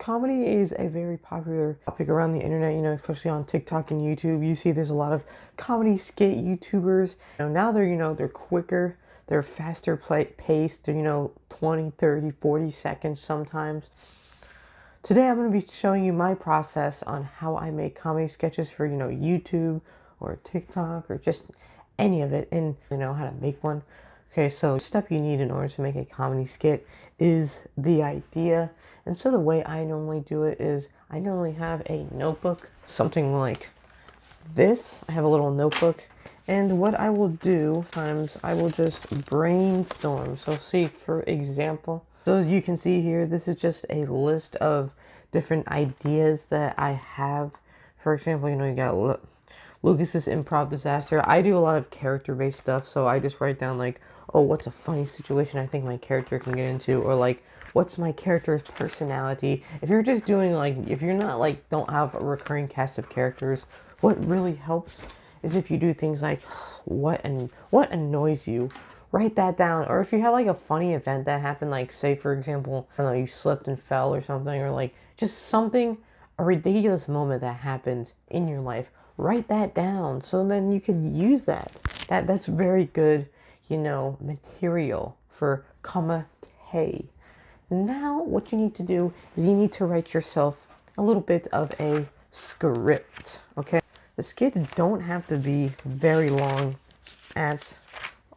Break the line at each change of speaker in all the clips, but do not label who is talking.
Comedy is a very popular topic around the internet, especially on TikTok and YouTube. You see there's a lot of comedy skit YouTubers. Now they're quicker, they're faster paced, they're, 20, 30, 40 seconds sometimes. Today I'm going to be showing you my process on how I make comedy sketches for, YouTube or TikTok or just any of it, and how to make one. Okay, so the step you need in order to make a comedy skit is the idea. And so the way I normally do it is I normally have a notebook, something like this. I have a little notebook, and what I will do times I will just brainstorm. So see, for example, so as you can see here, this is just a list of different ideas that I have. For example, you got Lucas's improv disaster. I do a lot of character-based stuff, so I just write down like, oh, what's a funny situation I think my character can get into, or like, what's my character's personality. If you're just doing if you're not don't have a recurring cast of characters, what really helps is if you do things like, what annoys you. Write that down. Or if you have a funny event that happened, say for example, I don't know, you slipped and fell or something, or just something, a ridiculous moment that happened in your life. Write that down so then you can use that. That's very good, material for comedy. Now what you need to do is you need to write yourself a little bit of a script, okay? The skits don't have to be very long at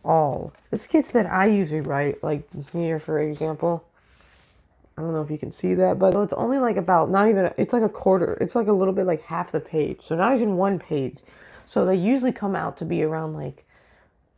all. The skits that I usually write, like here for example, I don't know if you can see that, but it's only about, not even, it's like a quarter, it's like a little bit like half the page, so not even one page. So they usually come out to be around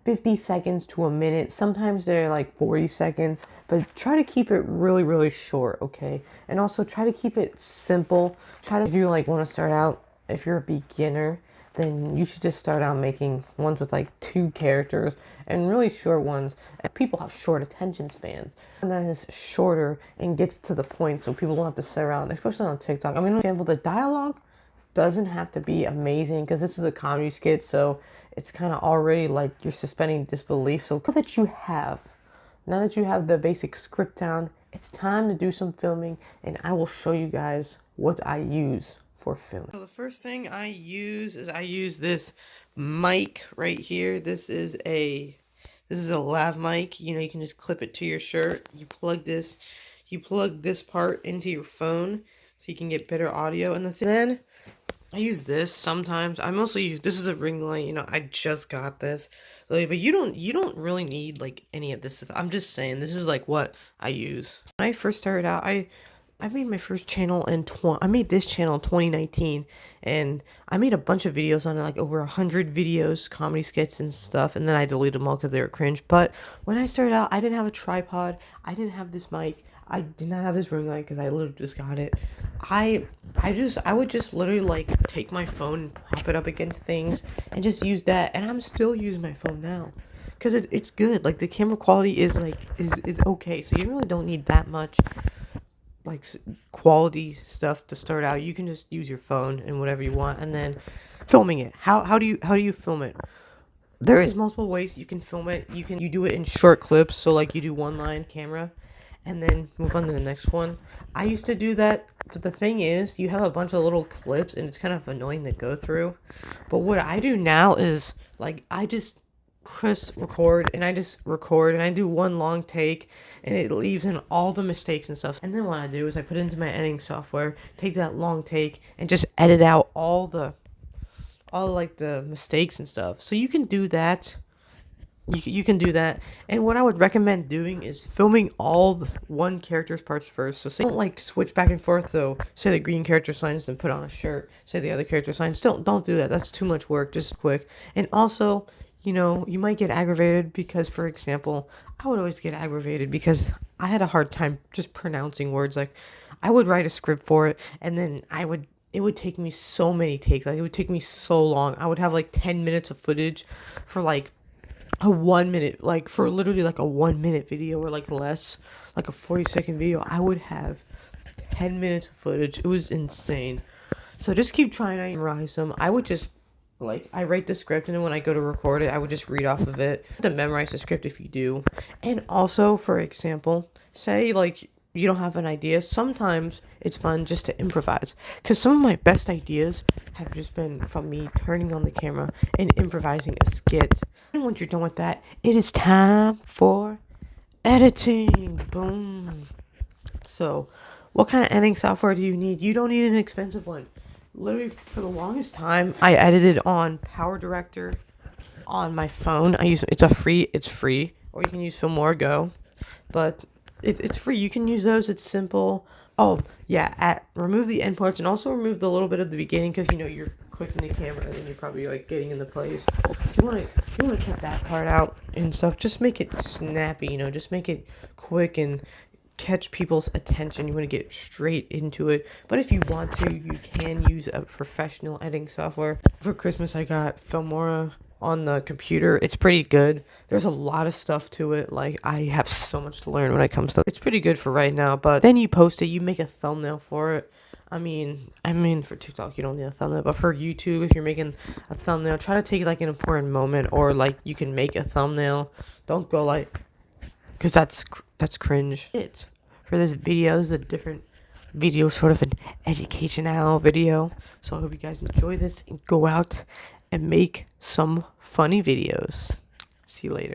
50 seconds to a minute. Sometimes they're 40 seconds, but try to keep it really, really short, okay? And also try to keep it simple. If you want to start out, if you're a beginner, then you should just start out making ones with 2 characters and really short ones. And people have short attention spans, and that is shorter and gets to the point, so people don't have to sit around, especially on TikTok. I mean, for example, the dialogue doesn't have to be amazing because this is a comedy skit, so it's kind of already you're suspending disbelief. So now that you have the basic script down, it's time to do some filming, and I will show you guys what I use for filming. So the first thing I use is this mic right here. This is a lav mic. You can just clip it to your shirt. You plug this part into your phone so you can get better audio. And then I use this sometimes. I mostly use, this is a ring light, I just got this. But you don't really need any of this stuff. I'm just saying, this is what I use. When I first started out, I made my first channel I made this channel in 2019, and I made a bunch of videos on it, over 100 videos, comedy skits and stuff, and then I deleted them all because they were cringe. But when I started out, I didn't have a tripod, I didn't have this mic, I did not have this ring light because I literally just got it. I would just literally take my phone and prop it up against things and just use that, and I'm still using my phone now because it's good. The camera quality is okay, so you really don't need that much quality stuff to start out. You can just use your phone and whatever you want, and then filming it. How do you film it? There is multiple ways you can film it. You do it in short clips, so you do one line camera and then move on to the next one. I used to do that, but the thing is, you have a bunch of little clips and it's kind of annoying to go through. But what I do now is I just press record, and I just record, and I do one long take, and it leaves in all the mistakes and stuff. And then what I do is I put it into my editing software, take that long take, and just edit out all the mistakes and stuff. So you can do that. You can do that. And what I would recommend doing is filming all one character's parts first. So say don't switch back and forth though. Say the green character signs, then put on a shirt. Say the other character signs. Don't do that. That's too much work. Just quick. And also, you might get aggravated because, for example, I would always get aggravated because I had a hard time just pronouncing words. I would write a script for it, and then it would take me so many takes. It would take me so long. I would have 10 minutes of footage for a 1 minute, for literally a 1 minute video, or less, a 40-second video. I would have 10 minutes of footage. It was insane. So just keep trying to memorize them. I would just I write the script, and then when I go to record it, I would just read off of it. To memorize the script if you do. And also, for example, say you don't have an idea, sometimes it's fun just to improvise. Because some of my best ideas have just been from me turning on the camera and improvising a skit. And once you're done with that, it is time for editing. Boom. So, what kind of editing software do you need? You don't need an expensive one. Literally, for the longest time, I edited on Power Director on my phone. It's free, or you can use Filmora Go, but it's free. You can use those. It's simple. Oh yeah, remove the endpoints and also remove the little bit of the beginning because you're clicking the camera and then you're probably like getting into place. So you want to cut that part out and stuff. Just make it snappy. Just make it quick and catch people's attention. You want to get straight into it. But if you want to, you can use a professional editing software. For Christmas, I got Filmora on the computer. It's pretty good. There's a lot of stuff to it. Like, I have so much to learn when it comes to it's pretty good for right now, but then you post it, you make a thumbnail for it. I mean, for TikTok, you don't need a thumbnail, but for YouTube, if you're making a thumbnail, try to take like an important moment, or like you can make a thumbnail. Don't go like, because that's cringe. It for this video. This is a different video, sort of an educational video. So I hope you guys enjoy this and go out and make some funny videos. See you later.